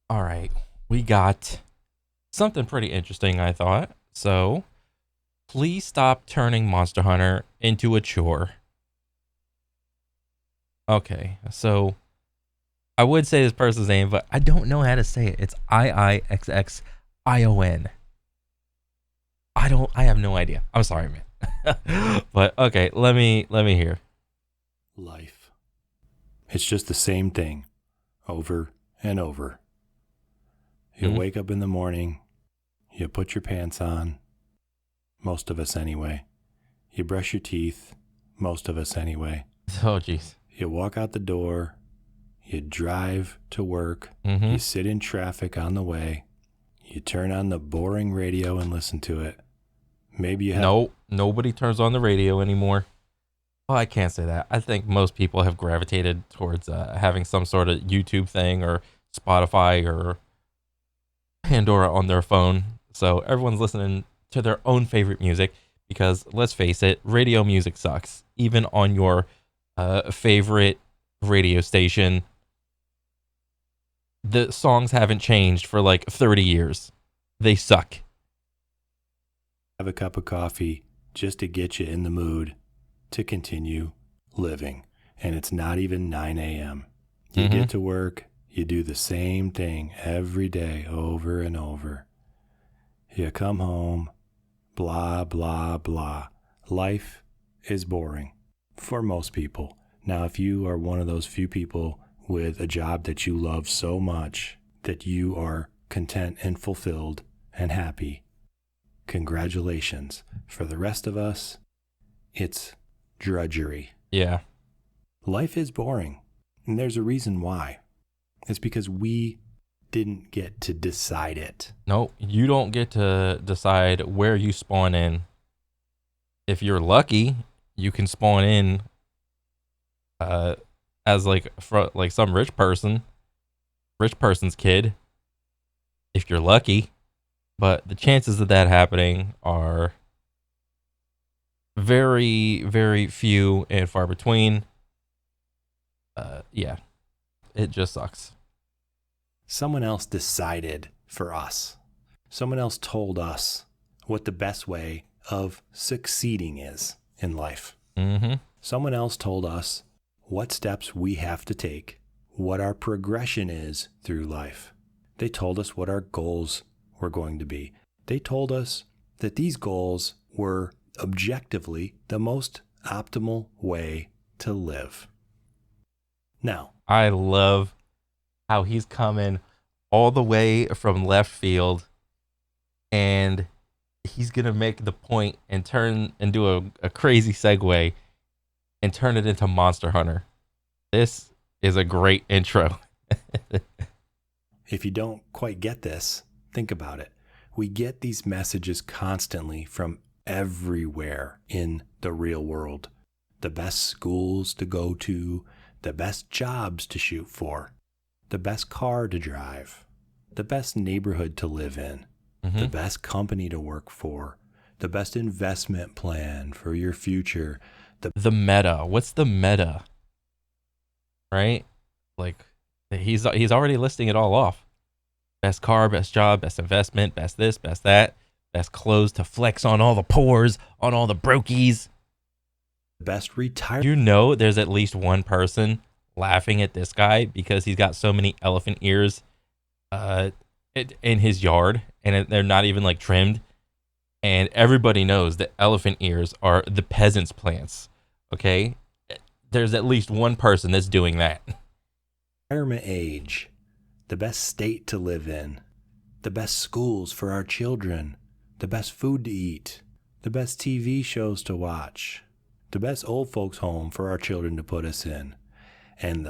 All right, we got something pretty interesting, I thought. So, please stop turning Monster Hunter into a chore. Okay, so I would say this person's name, but I don't know how to say it. It's IIXXION. I have no idea. I'm sorry, man. But okay, let me hear. Life. It's just the same thing over and over. You Mhm. wake up in the morning, you put your pants on, most of us anyway. You brush your teeth, most of us anyway. Oh jeez. You walk out the door, you drive to work, you Mhm. sit in traffic on the way, you turn on the boring radio and listen to it. Maybe you have No, nobody turns on the radio anymore. Well, I can't say that. I think most people have gravitated towards having some sort of YouTube thing or Spotify or Pandora on their phone. So everyone's listening to their own favorite music because let's face it, radio music sucks. Even on your favorite radio station, the songs haven't changed for like 30 years. They suck. a cup of coffee just to get you in the mood to continue living. And it's not even 9 a.m. You Mm-hmm. get to work, you do the same thing every day over and over. You come home, blah, blah, blah. Life is boring for most people. Now, if you are one of those few people with a job that you love so much that you are content and fulfilled and happy, congratulations. For the rest of us, it's drudgery. Yeah. Life is boring, and there's a reason why. It's because we didn't get to decide it. No, you don't get to decide where you spawn in. If you're lucky, you can spawn in uh as like some rich person's kid if you're lucky, but the chances of that happening are very very few and far between. Yeah, it just sucks. Someone else decided for us. Someone else told us what the best way of succeeding is in life. Mhm. Someone else told us what steps we have to take, what our progression is through life. They told us what our goals were going to be. They told us that these goals were objectively the most optimal way to live. Now, I love how he's coming all the way from left field and he's gonna make the point and turn and do a crazy segue and turn it into Monster Hunter. This is a great intro. if you don't quite get this, think about it. We get these messages constantly from everywhere in the real world. The best schools to go to, the best jobs to shoot for, the best car to drive, the best neighborhood to live in, the best company to work for, the best investment plan for your future. The meta. What's the meta? Right? Like he's already listing it all off. Best car, best job, best investment, best this, best that, best clothes to flex on all the pores, on all the brokies. Best retirement. You know there's at least one person laughing at this guy because he's got so many elephant ears uh in his yard and they're not even like trimmed, and everybody knows that elephant ears are the peasants plants. Okay, there's at least one person that's doing that. Retirement age, the best state to live in, the best schools for our children, the best food to eat, the best TV shows to watch, the best old folks home for our children to put us in, and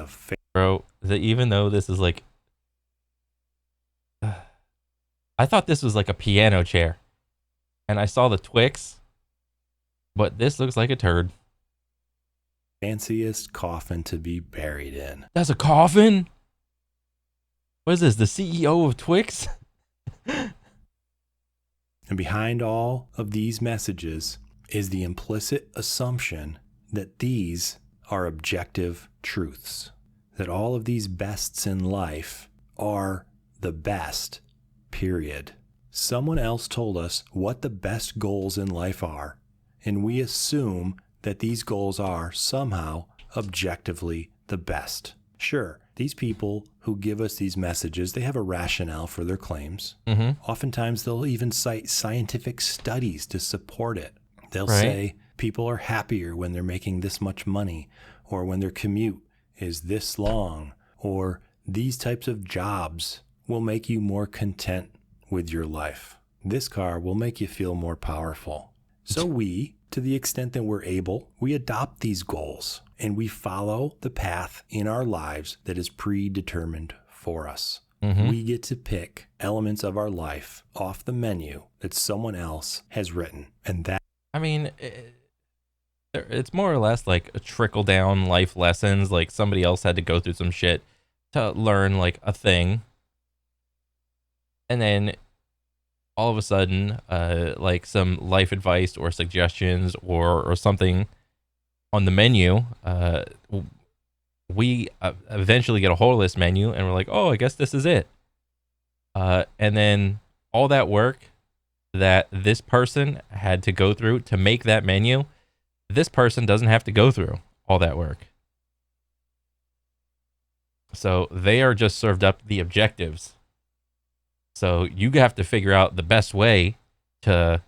Bro, even though this is like I thought this was like a piano chair and I saw the Twix, but this looks like a turd. fanciest coffin to be buried in. That's a coffin? What is this, the CEO of Twix? And behind all of these messages is the implicit assumption that these are objective truths, that all of these bests in life are the best, period. Someone else told us what the best goals in life are, and we assume that these goals are somehow objectively the best. Sure, these people who give us these messages, they have a rationale for their claims. Oftentimes, they'll even cite scientific studies to support it. They'll say people are happier when they're making this much money, or when their commute is this long, or these types of jobs will make you more content with your life. This car will make you feel more powerful. So we, to the extent that we're able, we adopt these goals and we follow the path in our lives that is predetermined for us. We get to pick elements of our life off the menu that someone else has written. And that, I mean, it's more or less like a trickle down life lessons. Like somebody else had to go through some shit to learn like a thing. And then all of a sudden, like some life advice or suggestions or something on the menu, we eventually get a hold of this menu and we're like, oh, I guess this is it. And then all that work that this person had to go through to make that menu, this person doesn't have to go through all that work. So they are just served up the objectives. So you have to figure out the best way to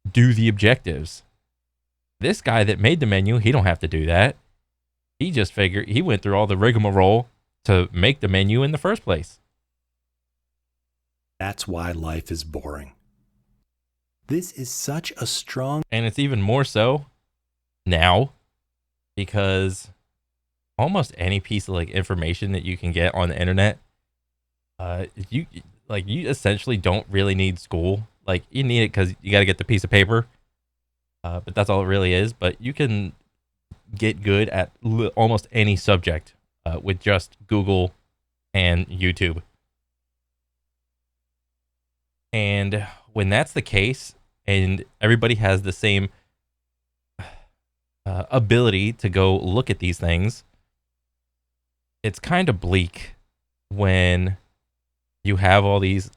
do the objectives. This guy that made the menu, he don't have to do that. He just figured, he went through all the rigmarole to make the menu in the first place. that's why life is boring. This is such a strong... And it's even more so now because almost any piece of like information that you can get on the internet, you essentially don't really need school. Like you need it because you got to get the piece of paper, but that's all it really is. But you can get good at almost any subject with just Google and YouTube. And when that's the case, and everybody has the same ability to go look at these things, it's kind of bleak when you have all these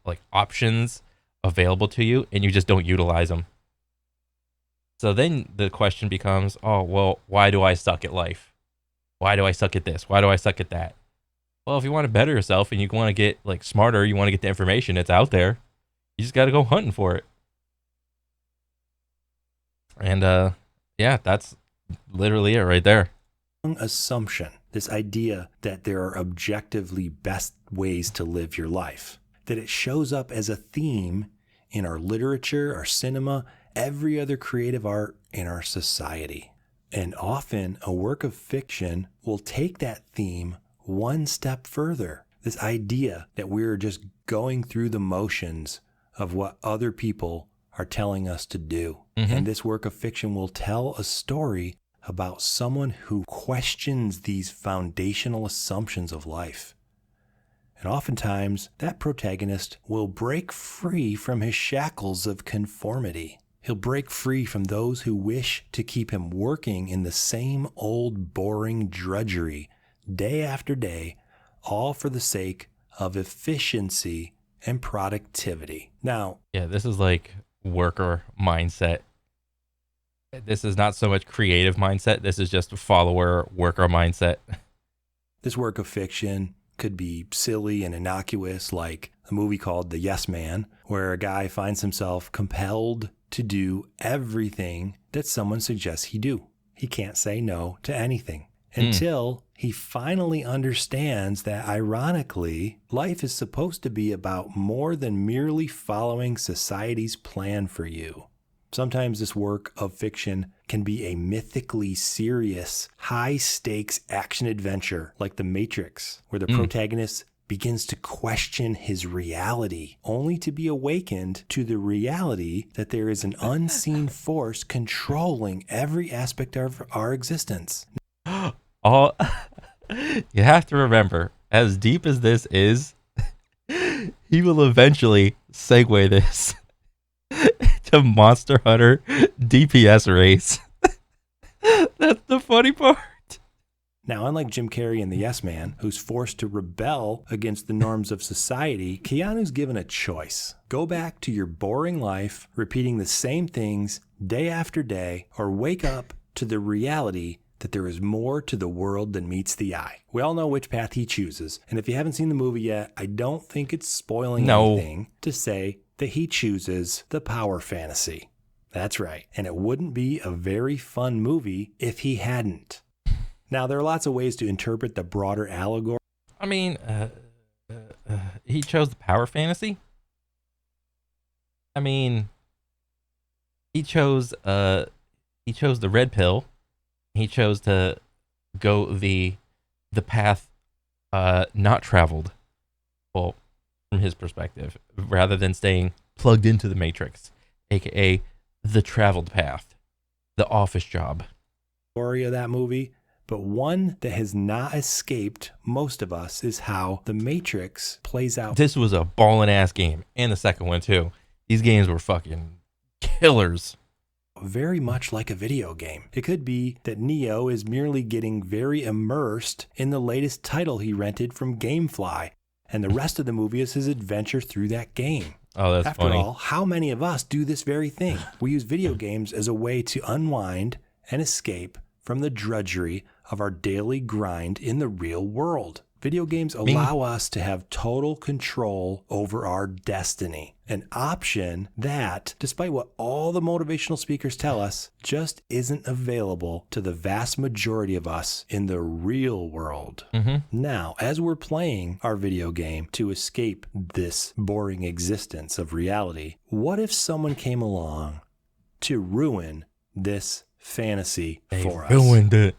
like options available to you and you just don't utilize them. So then the question becomes, oh, well, why do I suck at life? Why do I suck at this? Why do I suck at that? Well, if you want to better yourself and you want to get like smarter, you want to get the information, it's out there. You just got to go hunting for it. And yeah, that's literally it right there. Assumption, this idea that there are objectively best ways to live your life, that it shows up as a theme in our literature, our cinema, every other creative art in our society. And often a work of fiction will take that theme one step further. This idea that we're just going through the motions of what other people are telling us to do. Mm-hmm. And this work of fiction will tell a story about someone who questions these foundational assumptions of life. And oftentimes, that protagonist will break free from his shackles of conformity. He'll break free from those who wish to keep him working in the same old boring drudgery day after day, all for the sake of efficiency and productivity. Now, yeah, this is like worker mindset. This is not so much creative mindset. This is just a follower worker mindset. This work of fiction could be silly and innocuous, like a movie called The Yes Man, where a guy finds himself compelled to do everything that someone suggests he do. He can't say no to anything until he finally understands that, ironically, life is supposed to be about more than merely following society's plan for you. Sometimes this work of fiction can be a mythically serious, high-stakes action-adventure like The Matrix, where the protagonist begins to question his reality, only to be awakened to the reality that there is an unseen force controlling every aspect of our existence. All you have to remember, as deep as this is, he will eventually segue this to Monster Hunter DPS race. That's the funny part. Now, unlike Jim Carrey in The Yes Man, who's forced to rebel against the norms of society, Keanu's given a choice. Go back to your boring life, repeating the same things day after day, or wake up to the reality that there is more to the world than meets the eye. We all know which path he chooses, and if you haven't seen the movie yet, I don't think it's spoiling anything to say that he chooses the power fantasy. That's right, and it wouldn't be a very fun movie if he hadn't. Now, there are lots of ways to interpret the broader allegory. I mean, he chose the power fantasy. I mean, he chose the red pill. He chose to go the path not traveled, well, from his perspective, rather than staying plugged into the matrix, aka the traveled path, the office job. Story of that movie, but one that has not escaped most of us is how the Matrix plays out. This was a ballin' ass game, and the second one too. These games were fucking killers. Very much like a video game. It could be that Neo is merely getting very immersed in the latest title he rented from GameFly, and the rest of the movie is his adventure through that game. Oh, that's After funny. all, how many of us do this very thing? We use video games as a way to unwind and escape from the drudgery of our daily grind in the real world. Video games allow us to have total control over our destiny, an option that, despite what all the motivational speakers tell us, just isn't available to the vast majority of us in the real world. Now, as we're playing our video game to escape this boring existence of reality, what if someone came along to ruin this fantasy for us? Ruined it.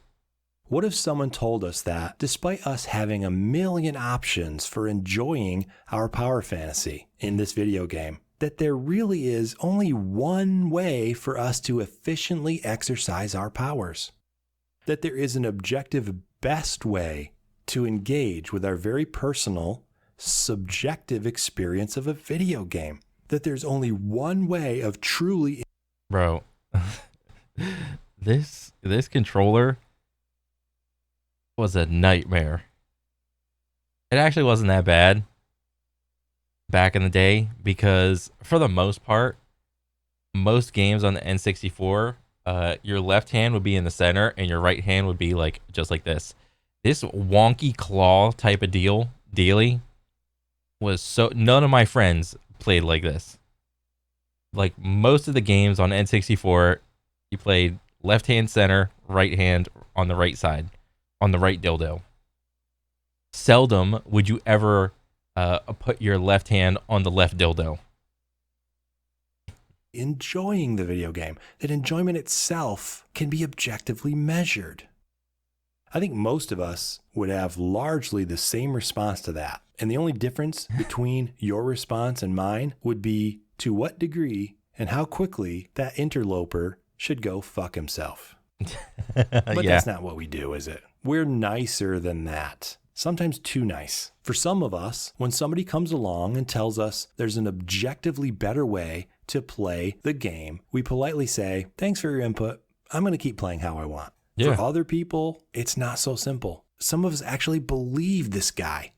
What if someone told us that, despite us having a million options for enjoying our power fantasy in this video game, that there really is only one way for us to efficiently exercise our powers? That there is an objective best way to engage with our very personal, subjective experience of a video game? That there's only one way of truly... Bro, this controller was a nightmare. It actually wasn't that bad back in the day because for the most part, most games on the N64, your left hand would be in the center and your right hand would be like just like this. This wonky claw type of dealy was so none of my friends played like this. Like most of the games on N64, you played left hand center, right hand on the right side. On the right dildo. Seldom would you ever put your left hand on the left dildo. Enjoying the video game, that enjoyment itself can be objectively measured. I think most of us would have largely the same response to that. And the only difference between your response and mine would be to what degree and how quickly that interloper should go fuck himself. But that's not what we do, is it? We're nicer than that. Sometimes too nice. For some of us, when somebody comes along and tells us there's an objectively better way to play the game, we politely say, thanks for your input. I'm going to keep playing how I want. Yeah. For other people, it's not so simple. Some of us actually believe this guy.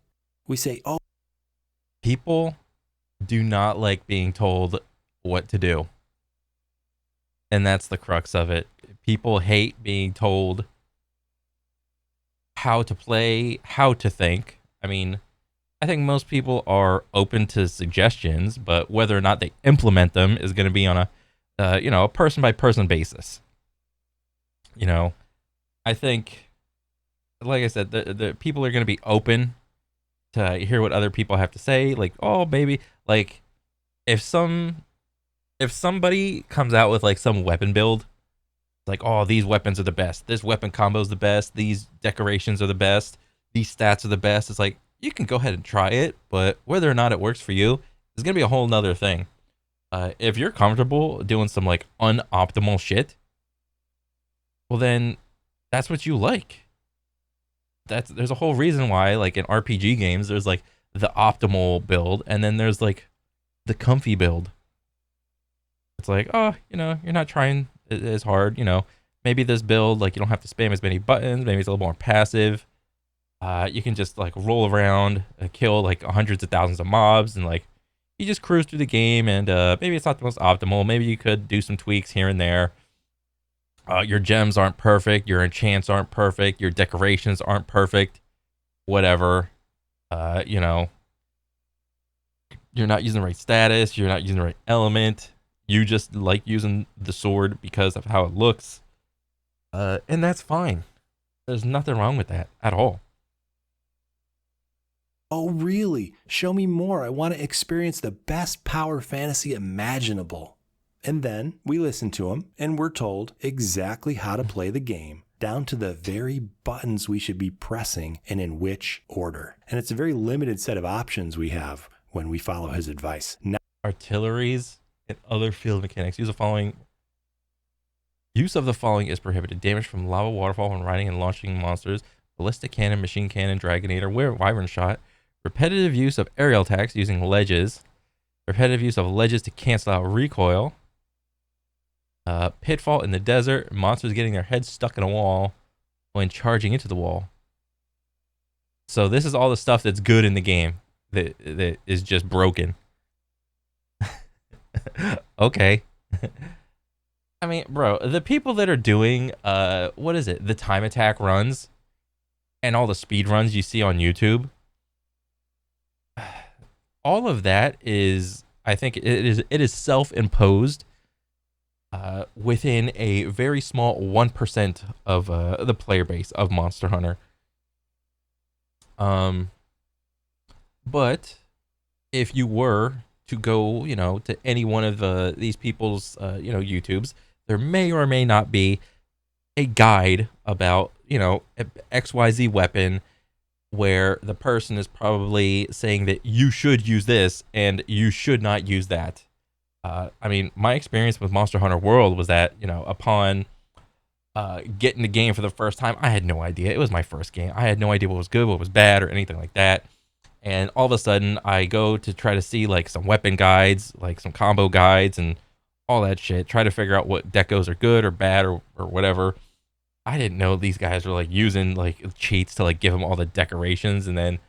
We say, oh. People do not like being told what to do. And that's the crux of it. People hate being told how to play, how to think. I mean, I think most people are open to suggestions, but whether or not they implement them is going to be on a, a person by person basis. You know, I think, like I said, the people are going to be open to hear what other people have to say. Like, oh, maybe, like, if somebody comes out with like some weapon build, like, oh, these weapons are the best. This weapon combo is the best. These decorations are the best. These stats are the best. It's like, you can go ahead and try it, but whether or not it works for you is going to be a whole nother thing. If you're comfortable doing some like unoptimal shit, well, then that's what you like. There's a whole reason why, like in RPG games, there's like the optimal build, and then there's like the comfy build. It's like, oh, you're not trying as hard, maybe this build, like, you don't have to spam as many buttons. Maybe it's a little more passive. You can just like roll around, kill like hundreds of thousands of mobs, and like you just cruise through the game. And maybe it's not the most optimal. Maybe you could do some tweaks here and there. Your gems aren't perfect. Your enchants aren't perfect. Your decorations aren't perfect. Whatever. You know, you're not using the right status. You're not using the right element. You just like using the sword because of how it looks. And that's fine. There's nothing wrong with that at all. Oh, really? Show me more. I want to experience the best power fantasy imaginable. And then we listen to him and we're told exactly how to play the game, down to the very buttons we should be pressing and in which order. And it's a very limited set of options we have when we follow his advice. Now, Artilleries and other field mechanics. Use of the following is prohibited. Damage from lava waterfall when riding and launching monsters. Ballistic cannon, machine cannon, dragonator, wyvern shot. Repetitive use of aerial attacks using ledges. Repetitive use of ledges to cancel out recoil. Pitfall in the desert. Monsters getting their heads stuck in a wall when charging into the wall. So this is all the stuff that's good in the game that is just broken. Okay. I mean, bro, the people that are doing what is it? The time attack runs and all the speed runs you see on YouTube. All of that is, I think it is self-imposed within a very small 1% of the player base of Monster Hunter. But if you were to go, you know, to any one of these people's, YouTubes, there may or may not be a guide about, you know, XYZ weapon where the person is probably saying that you should use this and you should not use that. I mean, my experience with Monster Hunter World was that, you know, upon getting the game for the first time, I had no idea. It was my first game. I had no idea what was good, what was bad, or anything like that. And all of a sudden, I go to try to see like some weapon guides, like some combo guides, and all that shit. Try to figure out what decos are good or bad or whatever. I didn't know these guys were like using like cheats to like give them all the decorations, and then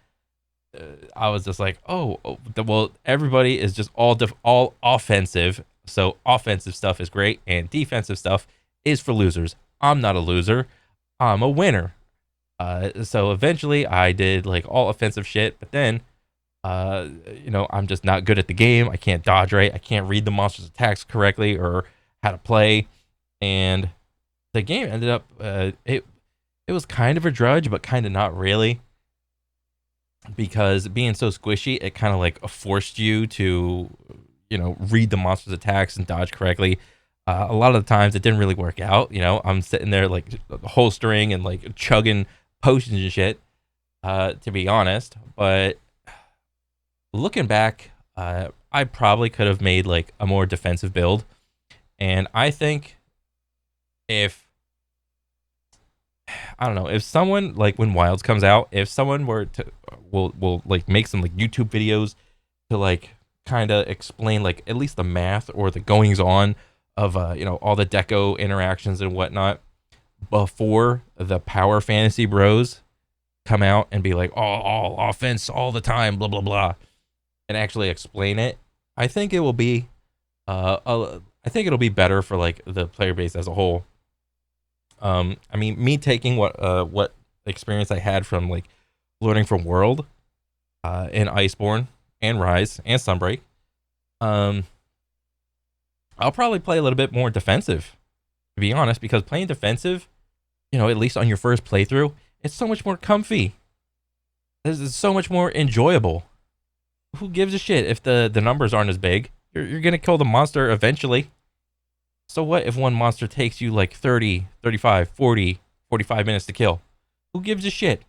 I was just like, well, everybody is just all offensive. So offensive stuff is great, and defensive stuff is for losers. I'm not a loser. I'm a winner. So eventually, I did like all offensive shit, but then, I'm just not good at the game. I can't dodge right. I can't read the monster's attacks correctly or how to play, and the game ended up it was kind of a drudge, but kind of not really, because being so squishy, it kind of like forced you to, read the monster's attacks and dodge correctly. A lot of the times it didn't really work out. I'm sitting there like holstering and like chugging potions and shit, to be honest. But looking back, I probably could have made like a more defensive build. And I think if someone, like when Wilds comes out, if someone were to will like make some like YouTube videos to like kind of explain like at least the math or the goings on of all the deco interactions and whatnot before the power fantasy bros come out and be like, all offense all the time, blah blah blah, and actually explain it, I think it will be I think it'll be better for like the player base as a whole. I mean, me taking what experience I had from like learning from World in Iceborne and Rise and Sunbreak, I'll probably play a little bit more defensive, to be honest, because playing defensive, at least on your first playthrough, it's so much more comfy. It's so much more enjoyable. Who gives a shit if the numbers aren't as big? You're going to kill the monster eventually. So what if one monster takes you like 30, 35, 40, 45 minutes to kill? Who gives a shit?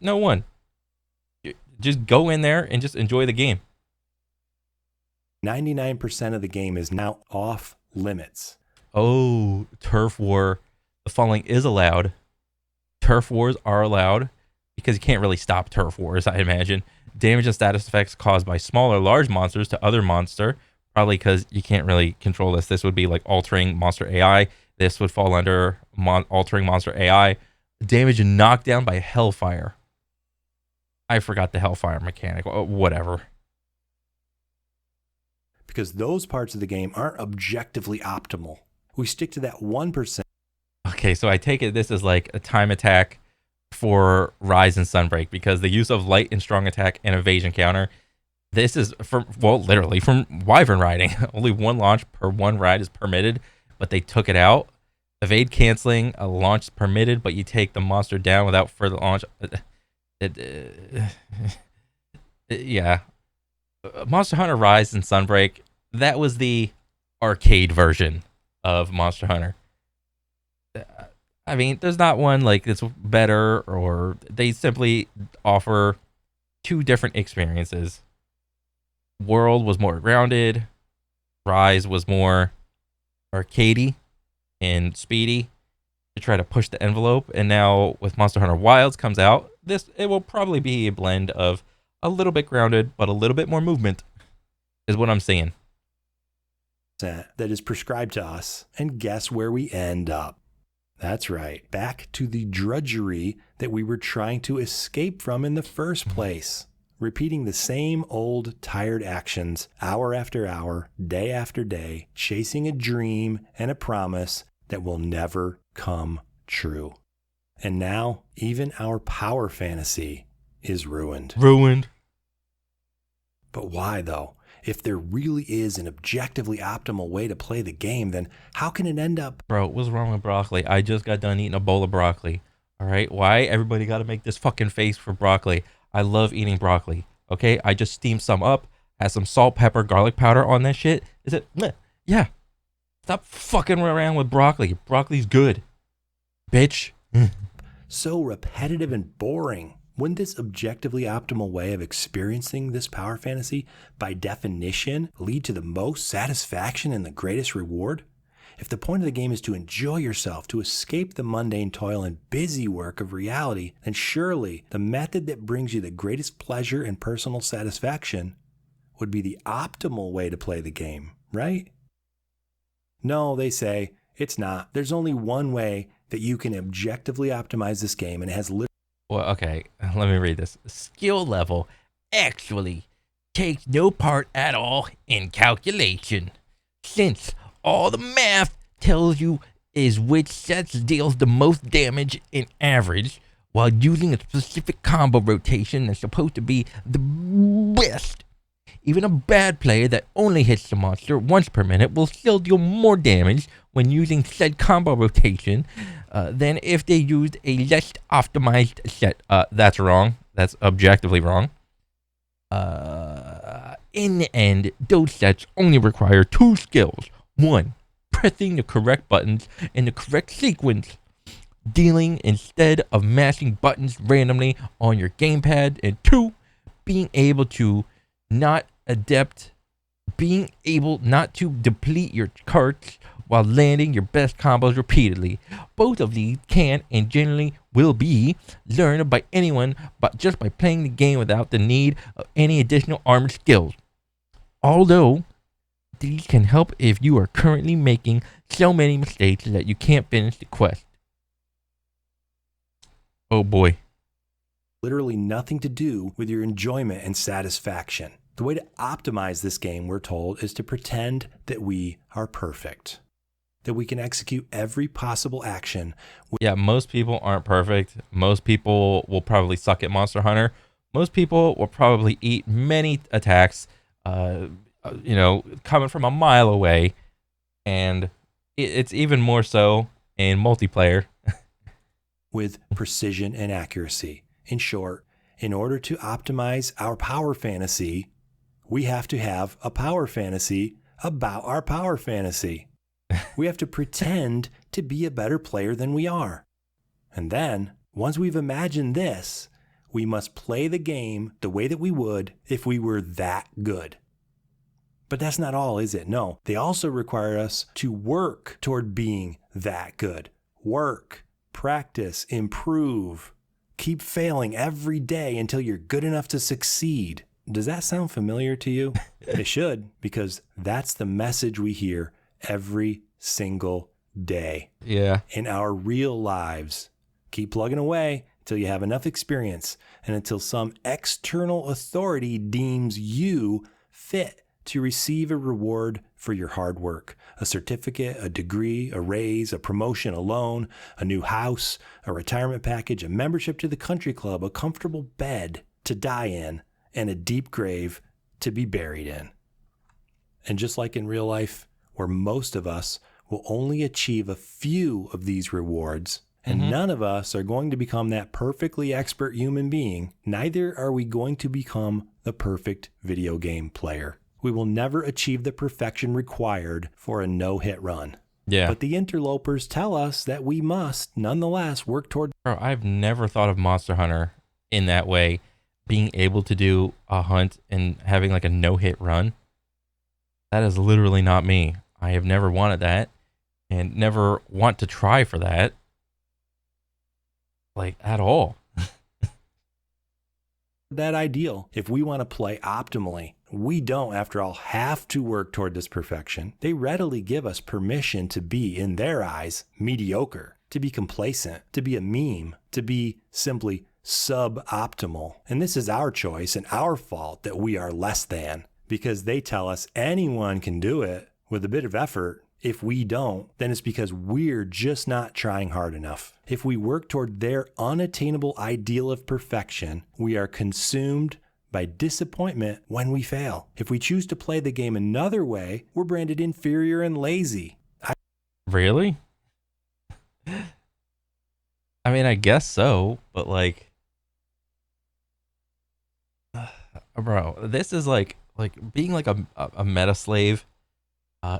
No one. Just go in there and just enjoy the game. 99% of the game is now off limits. Oh, turf war. The following is allowed. Turf wars are allowed because you can't really stop turf wars, I imagine. Damage and status effects caused by small or large monsters to other monster. Probably because you can't really control this. This would be like altering monster AI. This would fall under altering monster AI. Damage and knockdown by Hellfire. I forgot the Hellfire mechanic. Whatever. Because those parts of the game aren't objectively optimal. We stick to that 1%. Okay, so I take it this is like a time attack for Rise and Sunbreak because the use of light and strong attack and evasion counter. This is literally from Wyvern riding. Only one launch per one ride is permitted, but they took it out. Evade canceling, a launch is permitted, but you take the monster down without further launch. Yeah. Monster Hunter Rise and Sunbreak, that was the arcade version of Monster Hunter. I mean, there's not one like it's better, or they simply offer two different experiences. World was more grounded. Rise was more arcadey and speedy to try to push the envelope. And now with Monster Hunter Wilds comes out, it will probably be a blend of a little bit grounded, but a little bit more movement, is what I'm seeing. That is prescribed to us, and guess where we end up? That's right, back to the drudgery that we were trying to escape from in the first place. Repeating the same old tired actions hour after hour, day after day, chasing a dream and a promise that will never come true. And now, even our power fantasy is ruined. But why, though? If there really is an objectively optimal way to play the game, then how can it end up? Bro, what's wrong with broccoli? I just got done eating a bowl of broccoli. All right? Why everybody got to make this fucking face for broccoli? I love eating broccoli. Okay? I just steamed some up, had some salt, pepper, garlic powder on that shit. Is it? Yeah. Stop fucking around with broccoli. Broccoli's good. Bitch. So repetitive and boring. Wouldn't this objectively optimal way of experiencing this power fantasy, by definition, lead to the most satisfaction and the greatest reward? If the point of the game is to enjoy yourself, to escape the mundane toil and busy work of reality, then surely the method that brings you the greatest pleasure and personal satisfaction would be the optimal way to play the game, right? No, they say, it's not. There's only one way that you can objectively optimize this game, and it has Well, okay, let me read this. Skill level actually takes no part at all in calculation, since all the math tells you is which sets deals the most damage in average, while using a specific combo rotation that's supposed to be the best. Even a bad player that only hits the monster once per minute will still deal more damage when using said combo rotation than if they used a less optimized set. That's wrong. That's objectively wrong. In the end, those sets only require two skills. One, pressing the correct buttons in the correct sequence, dealing instead of mashing buttons randomly on your gamepad. And two, being able not to deplete your carts while landing your best combos repeatedly. Both of these can and generally will be learned by anyone, but just by playing the game without the need of any additional armored skills. Although these can help if you are currently making so many mistakes that you can't finish the quest. Oh boy. Literally nothing to do with your enjoyment and satisfaction. The way to optimize this game, we're told, is to pretend that we are perfect, that we can execute every possible action. Yeah, most people aren't perfect. Most people will probably suck at Monster Hunter. Most people will probably eat many attacks, coming from a mile away. And it's even more so in multiplayer. With precision and accuracy. In short, in order to optimize our power fantasy, we have to have a power fantasy about our power fantasy. We have to pretend to be a better player than we are. And then, once we've imagined this, we must play the game the way that we would if we were that good. But that's not all, is it? No, they also require us to work toward being that good. Work, practice, improve. Keep failing every day until you're good enough to succeed. Does that sound familiar to you? It should, because that's the message we hear every single day. Yeah. In our real lives. Keep plugging away until you have enough experience and until some external authority deems you fit to receive a reward for your hard work. A certificate, a degree, a raise, a promotion, a loan, a new house, a retirement package, a membership to the country club, a comfortable bed to die in, and a deep grave to be buried in. And just like in real life, where most of us will only achieve a few of these rewards, and none of us are going to become that perfectly expert human being, neither are we going to become the perfect video game player. We will never achieve the perfection required for a no-hit run. Yeah. But the interlopers tell us that we must, nonetheless, work toward... Bro, I've never thought of Monster Hunter in that way. Being able to do a hunt and having like a no-hit run. That is literally not me. I have never wanted that and never want to try for that. Like, at all. that ideal. If we want to play optimally, we don't, after all, have to work toward this perfection. They readily give us permission to be, in their eyes, mediocre, to be complacent, to be a meme, to be simply suboptimal. And this is our choice and our fault that we are less than, because they tell us anyone can do it with a bit of effort. If we don't, then it's because we're just not trying hard enough. If we work toward their unattainable ideal of perfection, we are consumed by disappointment when we fail. If we choose to play the game another way, we're branded inferior and lazy. Really? I mean, I guess so, but like, bro, this is like being like a meta slave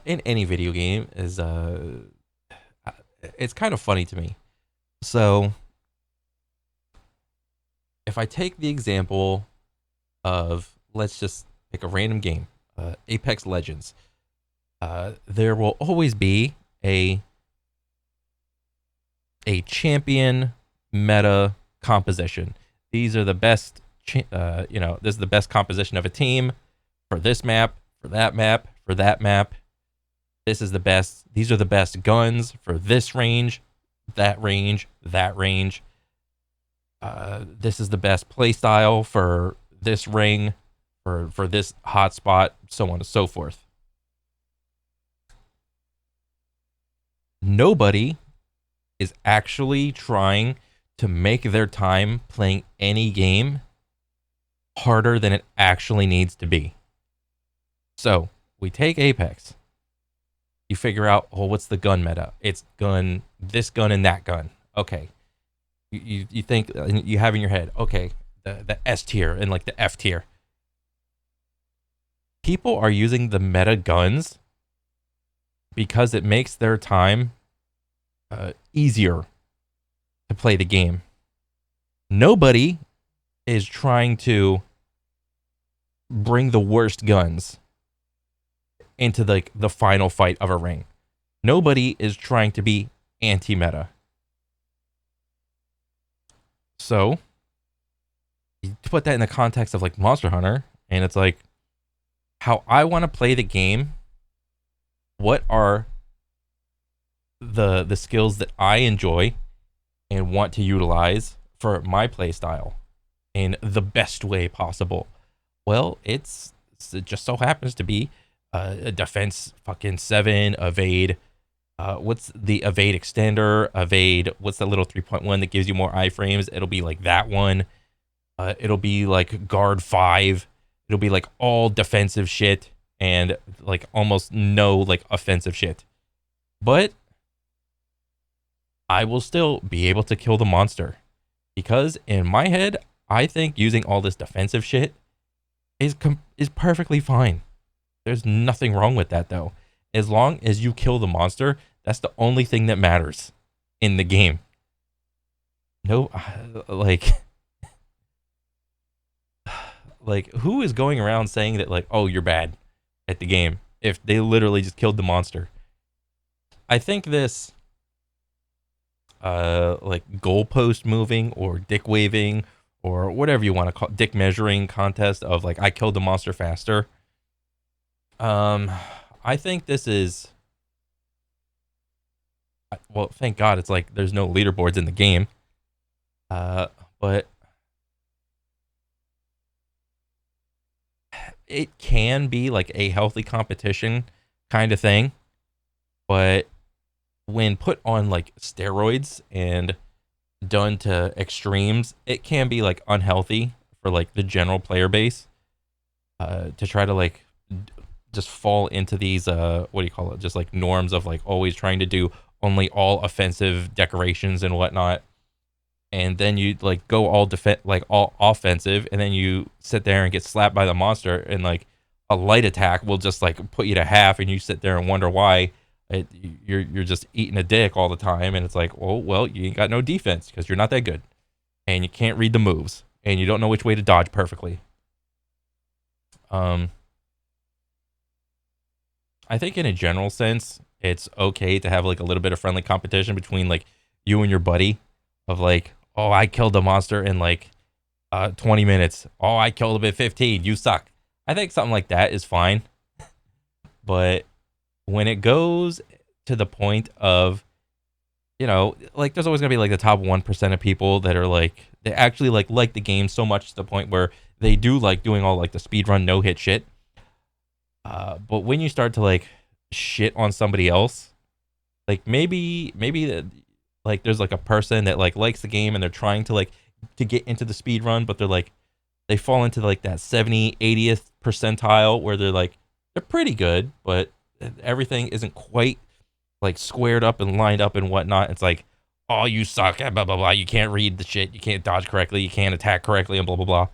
in any video game is it's kind of funny to me. So if I take the example of, let's just pick a random game, Apex Legends, there will always be a champion meta composition. These are the best, this is the best composition of a team for this map, for that map, for that map. This is the best. These are the best guns for this range, that range, that range. This is the best playstyle for this ring, for this hotspot, so on and so forth. Nobody is actually trying to make their time playing any game harder than it actually needs to be. So we take Apex. You figure out, oh, what's the gun meta? It's gun, this gun and that gun. Okay. You think, you have in your head, okay, the S tier and like the F tier. People are using the meta guns because it makes their time easier to play the game. Nobody is trying to bring the worst guns into the final fight of a ring. Nobody is trying to be anti-meta. So you put that in the context of like Monster Hunter, and it's like, how I want to play the game, what are the skills that I enjoy and want to utilize for my play style in the best way possible. Well, it just so happens to be a defense fucking 7, evade. What's the evade extender? Evade, what's that little 3.1 that gives you more iframes? It'll be like that one. It'll be like guard 5. It'll be like all defensive shit and like almost no like offensive shit. But I will still be able to kill the monster, because in my head, I think using all this defensive shit is perfectly fine. There's nothing wrong with that, though. As long as you kill the monster, that's the only thing that matters in the game. No, like who is going around saying that, like, oh, you're bad at the game if they literally just killed the monster? I think this, like, goalpost moving or dick waving or whatever you want to call it, dick measuring contest of like I killed the monster faster. I think this is, well, thank God it's like there's no leaderboards in the game. But it can be like a healthy competition kind of thing. But when put on like steroids and done to extremes, it can be like unhealthy for like the general player base. To try to like just fall into these what do you call it? Just like norms of like always trying to do only all offensive decorations and whatnot. And then you like go all offensive, and then you sit there and get slapped by the monster, and like a light attack will just like put you to half, and you sit there and wonder why you're just eating a dick all the time, and it's like, oh well, you ain't got no defense because you're not that good, and you can't read the moves, and you don't know which way to dodge perfectly. I think in a general sense, it's okay to have like a little bit of friendly competition between like you and your buddy, of like, oh, I killed the monster in like 20 minutes. Oh, I killed him in 15. You suck. I think something like that is fine. But when it goes to the point of, like there's always going to be like the top 1% of people that are like, they actually like the game so much to the point where they do like doing all like the speedrun no hit shit. But when you start to like shit on somebody else, like maybe like there's like a person that like likes the game and they're trying to like to get into the speed run, but they're like they fall into like that 70 80th percentile where they're pretty good, but everything isn't quite like squared up and lined up and whatnot. It's like, oh, you suck, blah blah blah, you can't read the shit, you can't dodge correctly, you can't attack correctly, and blah blah blah.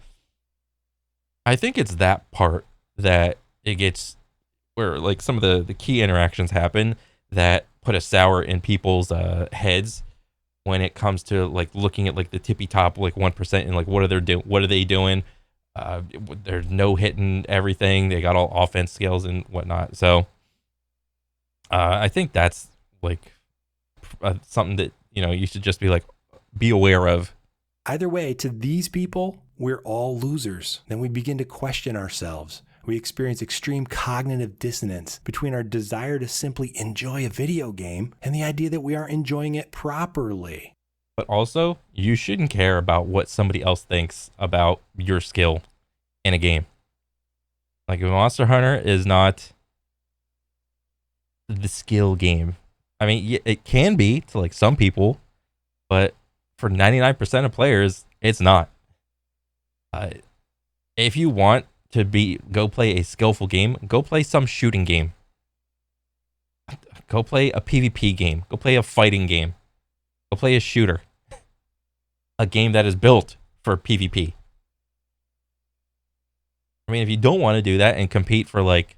I think it's that part that it gets where like some of the key interactions happen that put a sour in people's heads when it comes to like looking at like the tippy top like 1% and like what are they doing. They're no hitting everything, they got all offense skills and whatnot. So I think that's like something that you should just be like be aware of. Either way, to these people, we're all losers. Then we begin to question ourselves. We experience extreme cognitive dissonance between our desire to simply enjoy a video game and the idea that we aren't enjoying it properly. But also, you shouldn't care about what somebody else thinks about your skill in a game. Like, Monster Hunter is not the skill game. I mean, it can be to like some people, but for 99% of players, it's not. If you want to go play a skillful game, go play some shooting game. Go play a PvP game. Go play a fighting game. Go play a shooter. A game that is built for PvP. I mean, if you don't want to do that and compete for like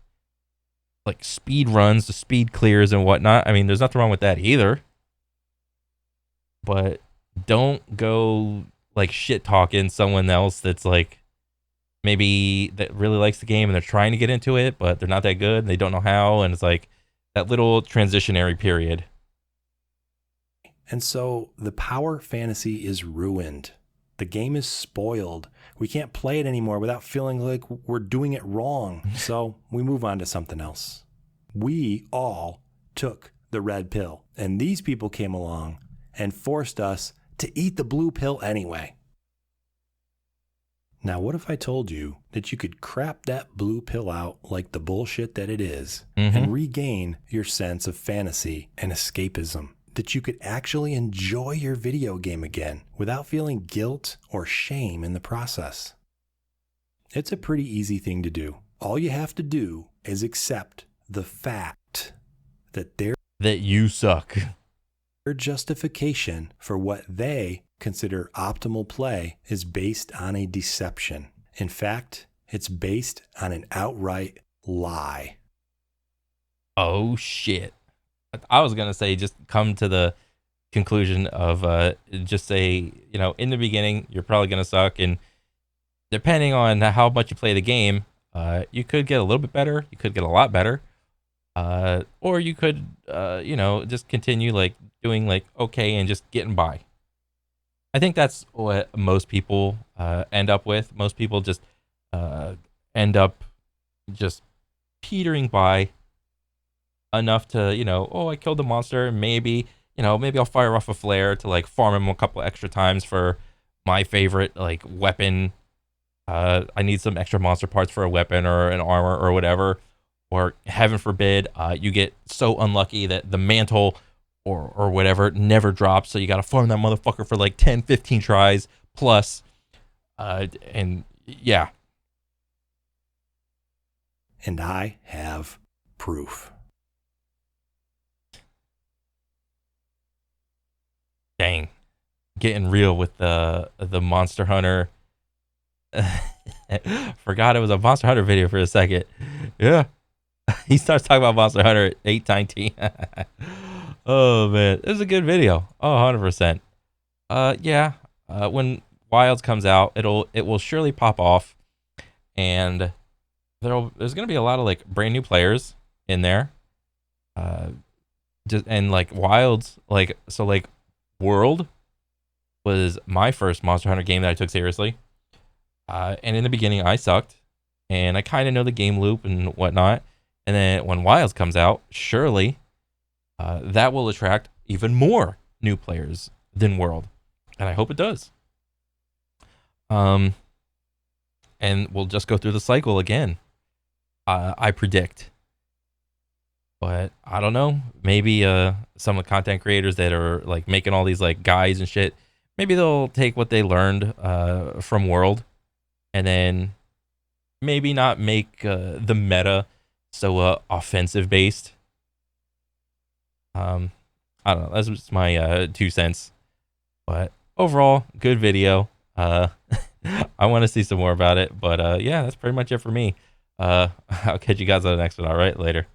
speed runs, the speed clears and whatnot, I mean, there's nothing wrong with that either. But don't go like shit talking someone else that's like maybe that really likes the game and they're trying to get into it, but they're not that good and they don't know how, and it's like that little transitionary period. And so the power fantasy is ruined. The game is spoiled. We can't play it anymore without feeling like we're doing it wrong. So we move on to something else. We all took the red pill, and these people came along and forced us to eat the blue pill anyway. Now, what if I told you that you could crap that blue pill out like the bullshit that it is, and regain your sense of fantasy and escapism? That you could actually enjoy your video game again without feeling guilt or shame in the process. It's a pretty easy thing to do. All you have to do is accept the fact that you suck. Their justification for what they consider optimal play is based on a deception. In fact, it's based on an outright lie. Oh shit. I was gonna say just come to the conclusion of just say, in the beginning you're probably gonna suck, and depending on how much you play the game, you could get a little bit better, you could get a lot better, or you could just continue like doing like okay and just getting by. I think that's what most people end up with. Most people just end up just petering by enough to, oh, I killed the monster. Maybe, maybe I'll fire off a flare to like farm him a couple extra times for my favorite like weapon. I need some extra monster parts for a weapon or an armor or whatever. Or heaven forbid, you get so unlucky that the mantle or whatever never drops. So you got to farm that motherfucker for like 10, 15 tries plus. And yeah. And I have proof. Dang. Getting real with the Monster Hunter. Forgot it was a Monster Hunter video for a second. Yeah. He starts talking about Monster Hunter at 8:19. Oh man, it was a good video. Oh, 100%. Yeah. When Wilds comes out, it will surely pop off, and there's gonna be a lot of like brand new players in there. Just and like Wilds, like so like World was my first Monster Hunter game that I took seriously. And in the beginning, I sucked, and I kind of know the game loop and whatnot. And then when Wilds comes out, surely that will attract even more new players than World, and I hope it does. And we'll just go through the cycle again. I predict, but I don't know. Maybe some of the content creators that are like making all these like guides and shit, maybe they'll take what they learned from World, and then maybe not make the meta so offensive based. I don't know. That's just my 2 cents. But overall, good video. I want to see some more about it. But yeah, that's pretty much it for me. I'll catch you guys on the next one. All right, later.